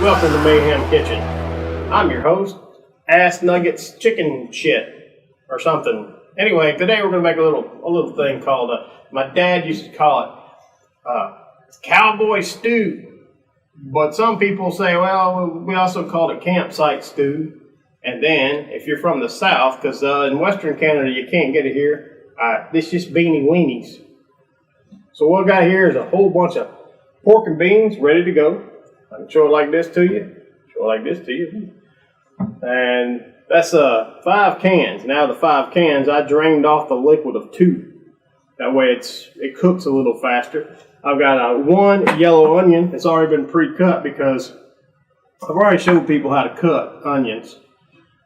Welcome to Mayhem Kitchen. I'm your host, Ass Nuggets Chicken Shit, or something. Anyway, today we're going to make a little thing called, my dad used to call it, cowboy stew. But some people say, well, we also call it campsite stew. And then, if you're from the South, because in Western Canada you can't get it here, this is just Beenie Weenies. So what I got here is a whole bunch of pork and beans ready to go. I can show it like this to you. And that's 5 cans. Now the 5 cans, I drained off the liquid of 2. That way it cooks a little faster. I've got 1 yellow onion. It's already been pre-cut because I've already showed people how to cut onions.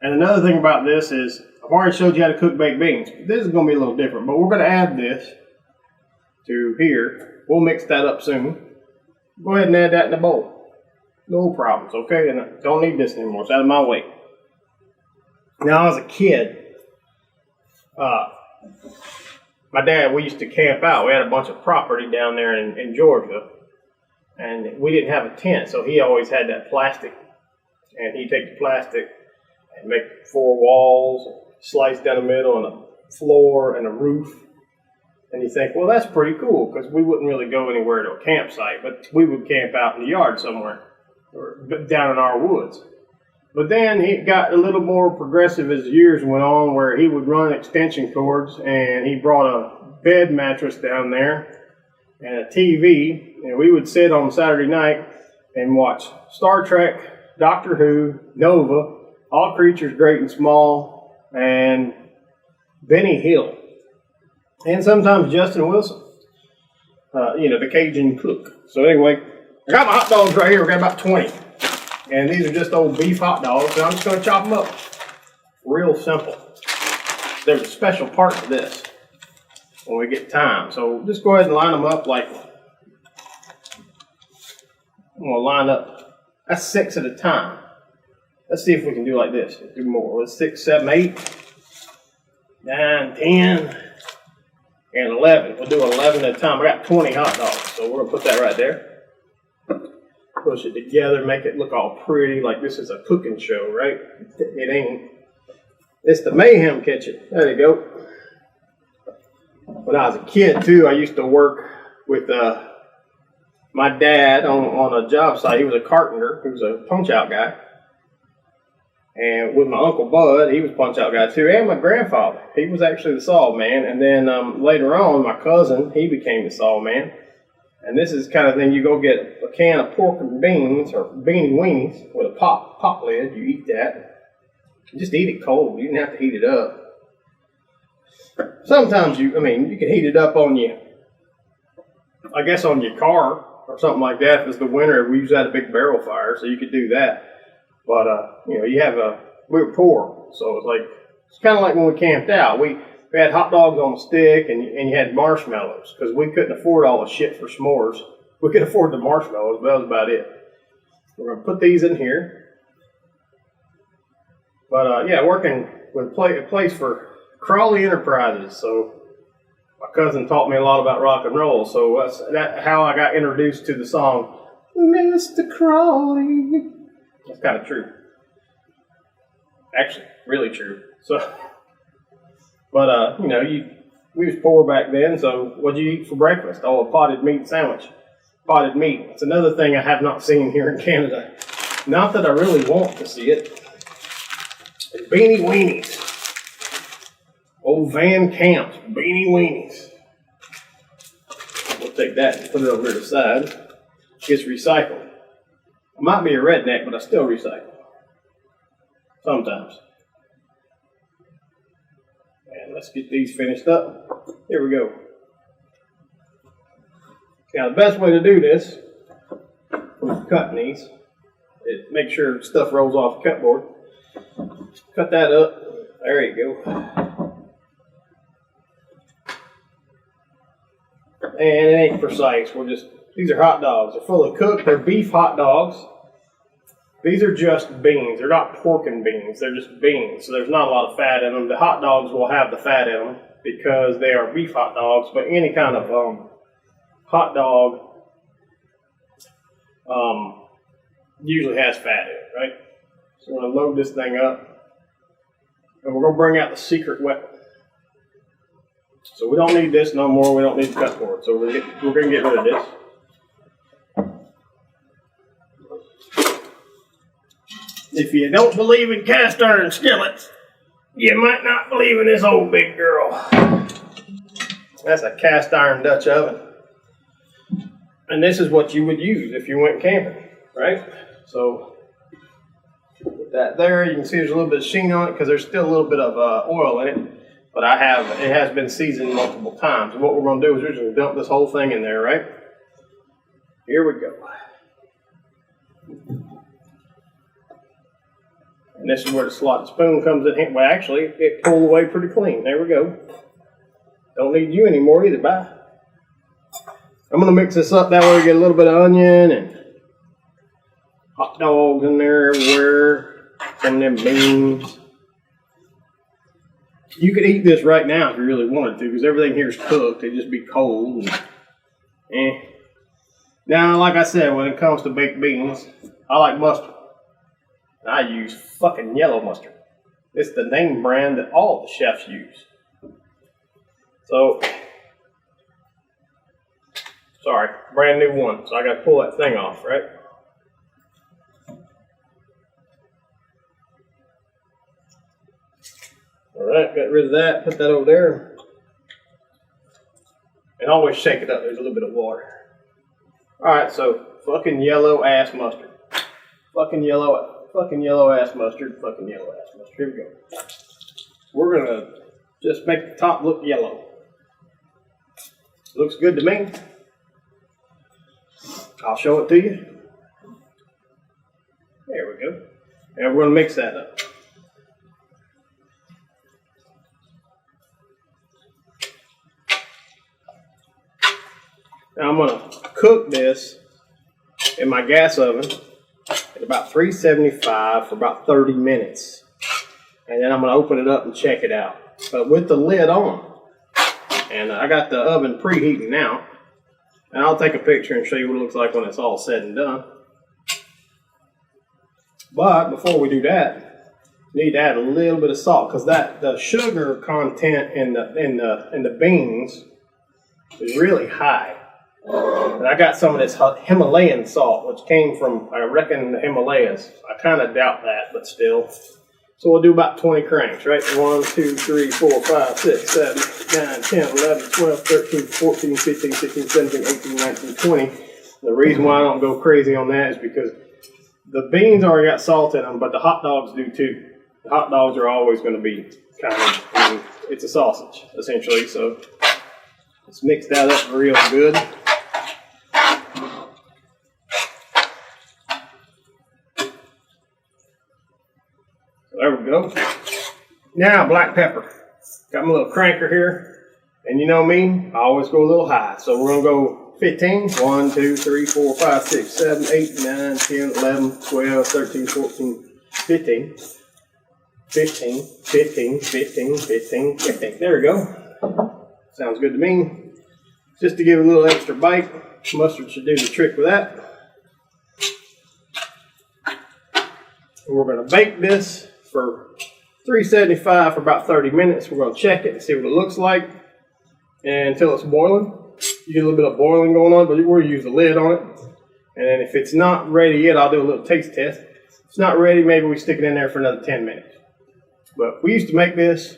And another thing about this is I've already showed you how to cook baked beans. This is going to be a little different, but we're going to add this to here. We'll mix that up soon. Go ahead and add that in the bowl. No problems, okay? And I don't need this anymore. It's out of my way. Now, as a kid, my dad, we used to camp out. We had a bunch of property down there in Georgia. And we didn't have a tent, so he always had that plastic. And he'd take the plastic and make 4 walls, slice down the middle, and a floor and a roof. And you think, well, that's pretty cool, because we wouldn't really go anywhere to a campsite, but we would camp out in the yard somewhere, or down in our woods. But then he got a little more progressive as years went on, where he would run extension cords, and he brought a bed mattress down there and a TV, and we would sit on Saturday night and watch Star Trek, Doctor Who, Nova, All Creatures Great and Small, and Benny Hill, and sometimes Justin Wilson, the Cajun cook. So anyway, I got my hot dogs right here. We got about 20. And these are just old beef hot dogs. And I'm just going to chop them up. Real simple. There's a special part to this when we get time. So just go ahead and line them up like, I'm going to line up. That's 6 at a time. Let's see if we can do like this. Do more. Let's 6, 7, 8, 9, 10, and 11. We'll do 11 at a time. I got 20 hot dogs. So we're going to put that right there. Push it together, make it look all pretty, like this is a cooking show, right? It ain't. It's the Mayhem Kitchen. There you go. When I was a kid, too, I used to work with my dad on a job site. He was a carpenter. He was a punch-out guy. And with my Uncle Bud, he was a punch-out guy, too. And my grandfather. He was actually the saw man. And then later on, my cousin, he became the saw man. And this is the kind of thing, you go get a can of pork and beans, or Beenie Weenies, with a pop lid, you eat that. You just eat it cold, you didn't have to heat it up. Sometimes you can heat it up on you, I guess on your car, or something like that. If it's the winter, we usually had a big barrel fire, so you could do that. But, we were poor, so it's kind of like when we camped out. We had hot dogs on a stick, and you had marshmallows, because we couldn't afford all the shit for s'mores. We could afford the marshmallows, but that was about it. We're going to put these in here. But, working with a place for Crawley Enterprises. So my cousin taught me a lot about rock and roll, so that's how I got introduced to the song, Mr. Crawley. That's kind of true. Actually, really true. So... But, we was poor back then, so what'd you eat for breakfast? Oh, a potted meat sandwich. Potted meat. It's another thing I have not seen here in Canada. Not that I really want to see it. It's Beenie Weenies. Old Van Camp's Beenie Weenies. We'll take that and put it over to the side. It's recycled. I might be a redneck, but I still recycle. Sometimes. And let's get these finished up. Here we go. Now the best way to do this, when cutting these, is make sure stuff rolls off the cut board. Cut that up. There you go. And it ain't precise. These are hot dogs. They're fully cooked. They're beef hot dogs. These are just beans. They're not pork and beans. They're just beans. So there's not a lot of fat in them. The hot dogs will have the fat in them because they are beef hot dogs. But any kind of hot dog usually has fat in it, right? So we're going to load this thing up. And we're going to bring out the secret weapon. So we don't need this no more. We don't need the cut board. So we're going to get rid of this. If you don't believe in cast iron skillets, you might not believe in this old big girl. That's a cast iron Dutch oven. And this is what you would use if you went camping, right? So with that there, you can see there's a little bit of sheen on it because there's still a little bit of oil in it. But it has been seasoned multiple times. And what we're going to do is we're just going to dump this whole thing in there, right? Here we go. And this is where the slotted spoon comes in. Well, actually, it pulled away pretty clean. There we go. Don't need you anymore either. Bye. I'm going to mix this up. That way we get a little bit of onion and hot dogs in there everywhere. Some of them beans. You could eat this right now if you really wanted to, because everything here is cooked. It'd just be cold. And, Now, like I said, when it comes to baked beans, I like mustard. I use fucking yellow mustard. It's the name brand that all the chefs use. So, sorry, brand new one. So I got to pull that thing off, right? Alright, got rid of that, put that over there. And always shake it up, there's a little bit of water. Alright, so fucking yellow ass mustard. Fucking yellow ass mustard, fucking yellow ass mustard. Here we go. We're gonna just make the top look yellow. Looks good to me. I'll show it to you. There we go. And we're gonna mix that up. Now I'm going to cook this in my gas oven at about 375 for about 30 minutes. And then I'm going to open it up and check it out. But with the lid on. And I got the oven preheating now. And I'll take a picture and show you what it looks like when it's all said and done. But before we do that, you need to add a little bit of salt, because the sugar content in the beans is really high. And I got some of this Himalayan salt, which came from, I reckon, the Himalayas. I kind of doubt that, but still. So we'll do about 20 cranks, right? 1, 2, 3, 4, 5, 6, 7, 8, 9, 10, 11, 12, 13, 14, 15, 16, 17, 18, 19, 20. The reason why I don't go crazy on that is because the beans already got salt in them, but the hot dogs do too. The hot dogs are always going to be kind of, it's a sausage, essentially. So let's mix that up real good. There we go. Now, black pepper. Got my little cranker here. And you know me, I always go a little high. So we're going to go 15. 1, 2, 3, 4, 5, 6, 7, 8, 9, 10, 11, 12, 13, 14, 15. 15, 15, 15, 15, 15. There we go. Sounds good to me. Just to give it a little extra bite. Mustard should do the trick with that. And we're going to bake this for 375 for about 30 minutes. We're going to check it and see what it looks like. And until it's boiling. You get a little bit of boiling going on, but we're going to use the lid on it. And then if it's not ready yet, I'll do a little taste test. If it's not ready, maybe we stick it in there for another 10 minutes. But we used to make this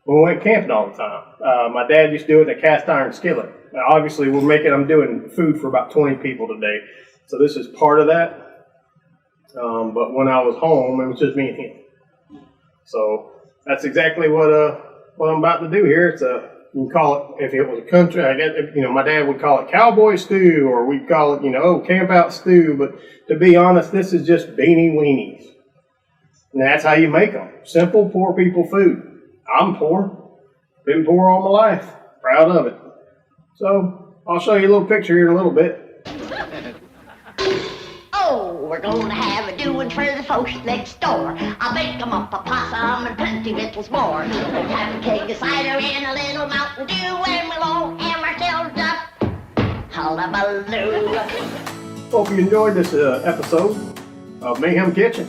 when we went camping all the time. My dad used to do it in a cast iron skillet. Now, obviously, I'm doing food for about 20 people today. So this is part of that. But when I was home, it was just me and him. So that's exactly what I'm about to do here. It's a You can call it, if it was a country, I guess, my dad would call it cowboy stew, or we'd call it, camp out stew. But to be honest, this is just Beenie Weenies. And that's how you make them. Simple, poor people food. I'm poor. Been poor all my life. Proud of it. So, I'll show you a little picture here in a little bit. Oh, we're gonna have a doing for the folks next door. I'll bake 'em up a possum and plenty victuals more. We'll have a keg of cider and a little Mountain Dew, and we'll all have ourselves a hullabaloo. Hope you enjoyed this episode of Mayhem Kitchen.